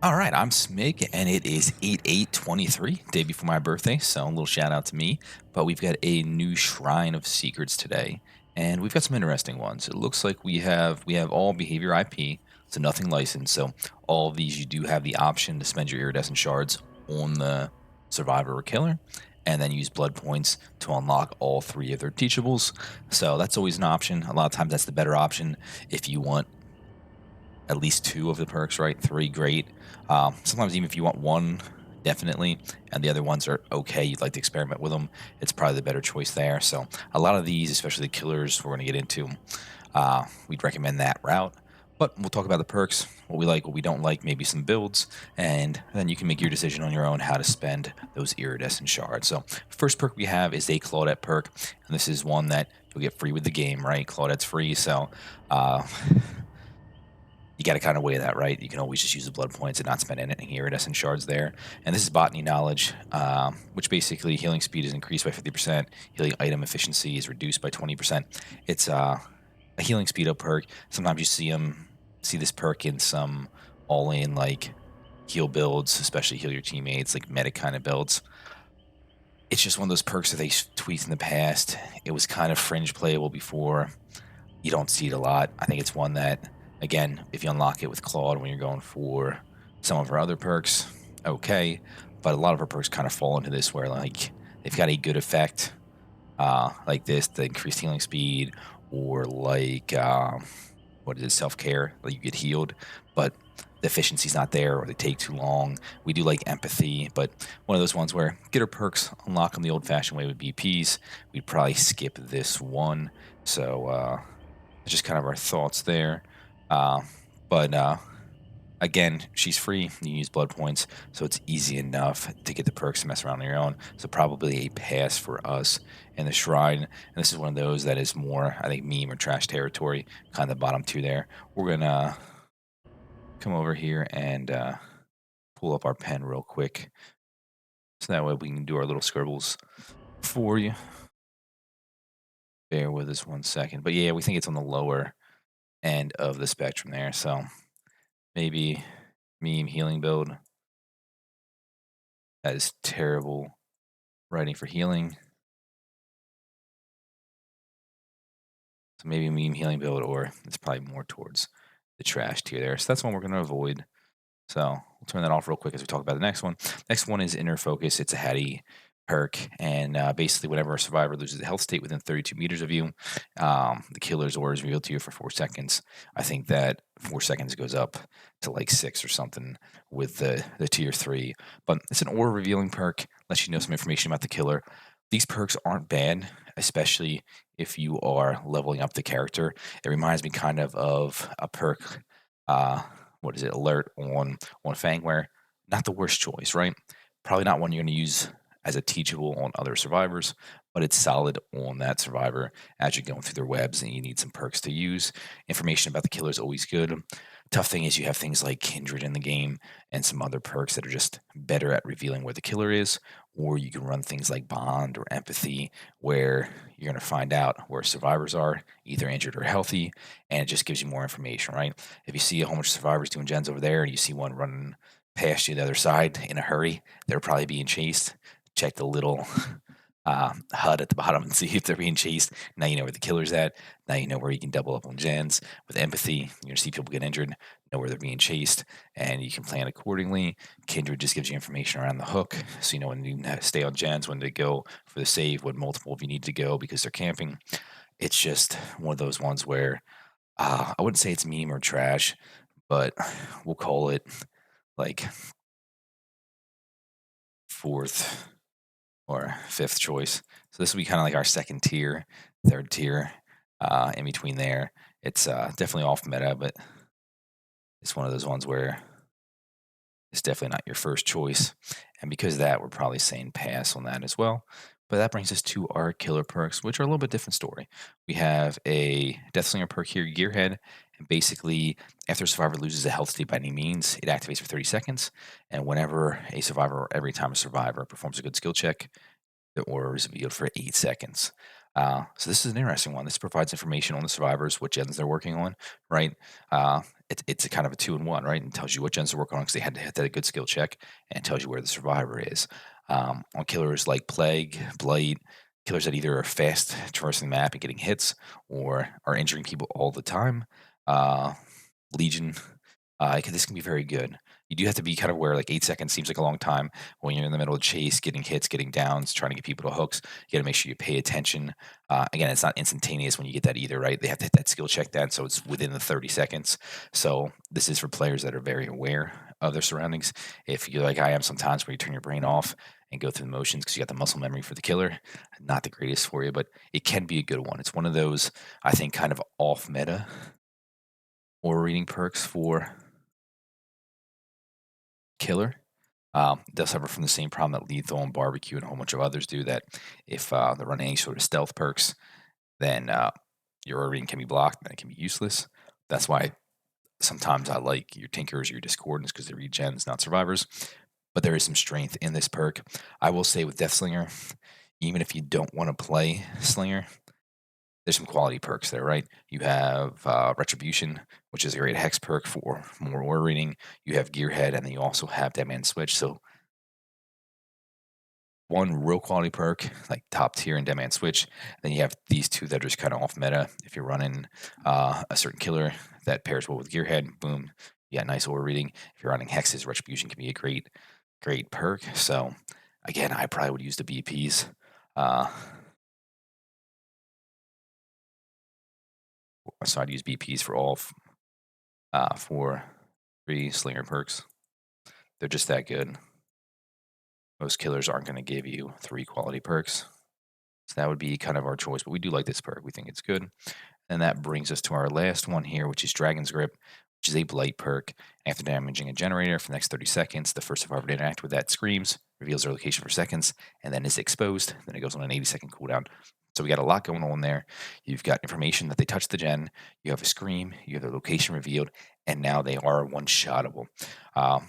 All right, I'm Smig, and it is 8/8/23, day before my birthday. So a little shout out to me. But we've got a new Shrine of Secrets today, and we've got some interesting ones. It looks like we have all behavior IP, so nothing licensed. So all of these, you do have the option to spend your iridescent shards on the survivor or killer, and then use blood points to unlock all three of their teachables. So that's always an option. A lot of times, that's the better option if you want at least two of the perks, right? Three, great. Sometimes even if you want one, definitely, and the other ones are okay, you'd like to experiment with them, it's probably the better choice there. So a lot of these, especially the killers, we're going to get into. We'd recommend that route. But we'll talk about the perks, what we like, what we don't like, maybe some builds, and then you can make your decision on your own how to spend those iridescent shards. So, first perk we have is a Claudette perk, and this is one that you'll get free with the game, right? Claudette's free, so uh, you got to kind of weigh that, right? You can always just use the blood points and not spend any iridescent shards there. And this is Botany knowledge, which basically healing speed is increased by 50%, healing item efficiency is reduced by 20%. It's a healing speed up perk. Sometimes you see this perk in some all-in like heal builds, especially heal your teammates, like meta kind of builds. It's just one of those perks that they tweaked in the past. It was kind of fringe playable before. You don't see it a lot. I think it's one that, again, if you unlock it with Claude when you're going for some of her other perks, okay. But a lot of her perks kind of fall into this where like they've got a good effect, like this, the increased healing speed, or like what is it, self care, like you get healed, but the efficiency's not there or they take too long. We do like empathy, but one of those ones where get her perks, unlock them the old fashioned way with BPs. We'd probably skip this one. So it's just kind of our thoughts there. Uh, but again, she's free. You can use blood points, so it's easy enough to get the perks and mess around on your own. So probably a pass for us in the shrine. And this is one of those that is more, I think, meme or trash territory, kind of the bottom two there. We're gonna come over here and pull up our pen real quick, so that way we can do our little scribbles for you. Bear with us one second. But yeah, we think it's on the lower end of the spectrum there. So maybe meme healing build. That is terrible writing for healing. So maybe meme healing build, or it's probably more towards the trash tier there. So that's one we're going to avoid. So we'll turn that off real quick as we talk about the next one. Next one is Inner Focus. It's a Hattie perk, and basically, whenever a survivor loses a health state within 32 meters of you, the killer's aura is revealed to you for 4 seconds. I think that 4 seconds goes up to like 6 or something with the tier 3. But it's an aura revealing perk, lets you know some information about the killer. These perks aren't bad, especially if you are leveling up the character. It reminds me kind of a perk. Uh, what is it? Alert on Fangware. Not the worst choice, right? Probably not one you're going to use as a teachable on other survivors, but it's solid on that survivor as you're going through their webs and you need some perks to use. Information about the killer is always good. Tough thing is you have things like Kindred in the game and some other perks that are just better at revealing where the killer is, or you can run things like Bond or Empathy, where you're going to find out where survivors are, either injured or healthy, and it just gives you more information, right? If you see a whole bunch of survivors doing gens over there and you see one running past you the other side in a hurry, they're probably being chased. Check the little HUD at the bottom and see if they're being chased. Now you know where the killer's at. Now you know where you can double up on gens. With empathy, you're going to see people get injured, know where they're being chased, and you can plan accordingly. Kindred just gives you information around the hook, so you know when you stay on gens, when to go for the save, what multiple if you need to go because they're camping. It's just one of those ones where I wouldn't say it's meme or trash, but we'll call it like fourth or fifth choice. So this will be kind of like our second tier, third tier, in between there. It's definitely off meta, but it's one of those ones where it's definitely not your first choice. And because of that, we're probably saying pass on that as well. But that brings us to our killer perks, which are a little bit different story. We have a Death Slinger perk here, Gearhead. And basically, after a survivor loses a health state by any means, it activates for 30 seconds. And whenever a survivor, or every time a survivor performs a good skill check, the aura is revealed for 8 seconds. So this is an interesting one. This provides information on the survivors, what gens they're working on, right? Uh, it's a kind of a two in one, right? And tells you what gens they're working on because they had to hit that good skill check, and it tells you where the survivor is. On killers like Plague, Blight, killers that either are fast traversing the map and getting hits, or are injuring people all the time. Uh, Legion, this can be very good. You do have to be kind of aware, like 8 seconds seems like a long time when you're in the middle of chase, getting hits, getting downs, trying to get people to hooks. You got to make sure you pay attention. Again, it's not instantaneous when you get that either, right? They have to hit that skill check then, so it's within the 30 seconds. So this is for players that are very aware of their surroundings. If you're like I am sometimes, where you turn your brain off and go through the motions because you got the muscle memory for the killer, not the greatest for you, but it can be a good one. It's one of those, I think, kind of off meta or reading perks for killer. They'll suffer from the same problem that lethal and barbecue and a whole bunch of others do. That if they're running any sort of stealth perks, then your reading can be blocked and it can be useless. That's why sometimes I like your tinkers, your discordants, because they read gens, not survivors. But there is some strength in this perk. I will say with Death Slinger, even if you don't want to play Slinger, there's some quality perks there, right? You have Retribution, which is a great hex perk for more aura reading. You have Gearhead, and then you also have Dead Man Switch. So one real quality perk, like top tier in Dead Man Switch. Then you have these two that are just kind of off meta. If you're running a certain killer that pairs well with Gearhead, boom, you got nice aura reading. If you're running hexes, Retribution can be a great perk. So again, I probably would use the BPs. Uh, so I'd use BPs for for three Slinger perks. They're just that good. Most killers aren't going to give you three quality perks. So that would be kind of our choice. But we do like this perk. We think it's good. And that brings us to our last one here, which is Dragon's Grip, which is a blight perk. After damaging a generator for the next 30 seconds, the first survivor to interact with that screams, reveals their location for seconds, and then is exposed. Then it goes on an 80-second cooldown. So we got a lot going on there. You've got information that they touched the gen, you have a scream, you have their location revealed, and now they are one-shottable. Um,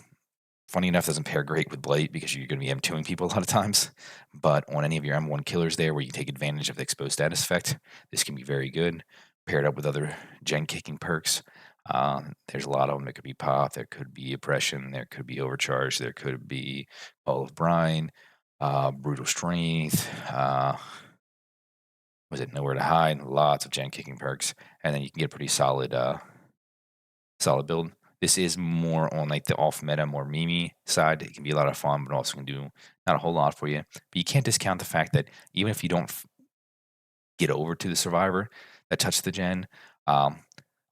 Funny enough, doesn't pair great with Blight because you're going to be M2ing people a lot of times. But on any of your M1 killers there where you take advantage of the exposed status effect, this can be very good. Paired up with other gen kicking perks. There's a lot of them. There could be Pop, there could be Oppression, there could be Overcharge, there could be Ball of Brine, Brutal Strength. Was it Nowhere to Hide? Lots of gen kicking perks. And then you can get a pretty solid build. This is more on like the off meta, more meme side. It can be a lot of fun, but also can do not a whole lot for you. But you can't discount the fact that even if you don't get over to the survivor that touched the gen, um,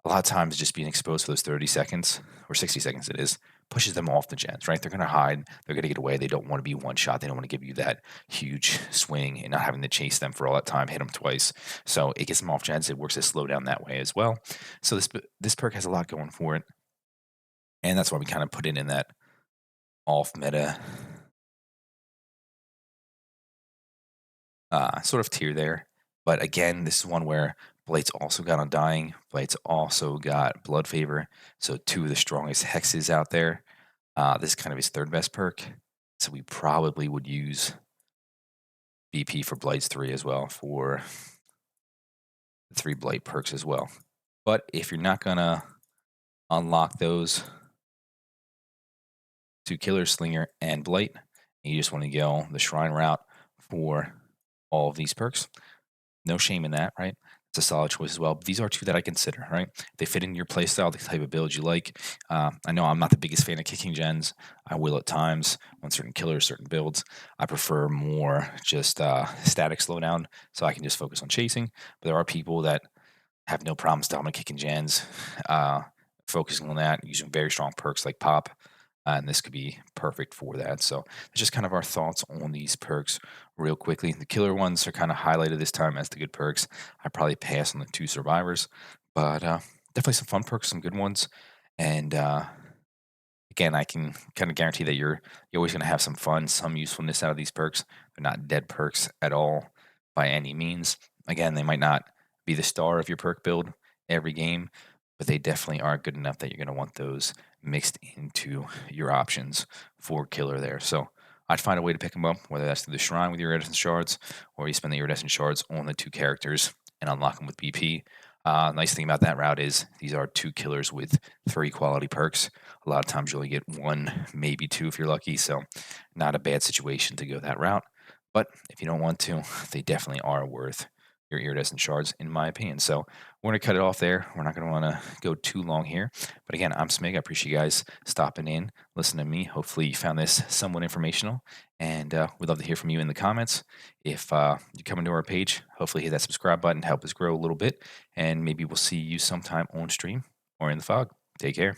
a lot of times just being exposed for those 30 seconds or 60 seconds it is pushes them off the gens, right? They're going to hide. They're going to get away. They don't want to be one shot. They don't want to give you that huge swing and not having to chase them for all that time, hit them twice. So it gets them off gens. It works as slow down that way as well. So this perk has a lot going for it. And that's why we kind of put it in that off meta sort of tier there. But again, this is one where Blight's also got Undying. Blight's also got Blood Favor. So two of the strongest hexes out there. This is kind of his third best perk. So we probably would use BP for Blight's 3 as well for the 3 Blight perks as well. But if you're not going to unlock those two Killer, Slinger, and Blight, and you just want to go the Shrine route for all of these perks, no shame in that, right? It's a solid choice as well. But these are two that I consider, right? They fit in your playstyle, the type of build you like. I know I'm not the biggest fan of kicking gens. I will at times on certain killers, certain builds. I prefer more just static slowdown so I can just focus on chasing. But there are people that have no problem stomach kicking gens, uh, focusing on that, using very strong perks like Pop. And this could be perfect for that. So that's just kind of our thoughts on these perks real quickly. The killer ones are kind of highlighted this time as the good perks. I probably pass on the two survivors, but definitely some fun perks, some good ones. And again, I can kind of guarantee that you're always going to have some fun, some usefulness out of these perks. They're not dead perks at all by any means. Again, they might not be the star of your perk build every game, but they definitely are good enough that you're going to want those mixed into your options for killer there. So I'd find a way to pick them up, whether that's through the shrine with your iridescent shards, or you spend the iridescent shards on the two characters and unlock them with BP. Nice thing about that route is these are two killers with three quality perks. A lot of times you only get one, maybe two if you're lucky, so not a bad situation to go that route. But if you don't want to, they definitely are worth your iridescent shards, in my opinion. So we're going to cut it off there. We're not going to want to go too long here. But again, I'm Smig. I appreciate you guys stopping in, listening to me. Hopefully, you found this somewhat informational. And we'd love to hear from you in the comments. If you come into our page, hopefully hit that subscribe button, help us grow a little bit. And maybe we'll see you sometime on stream or in the fog. Take care.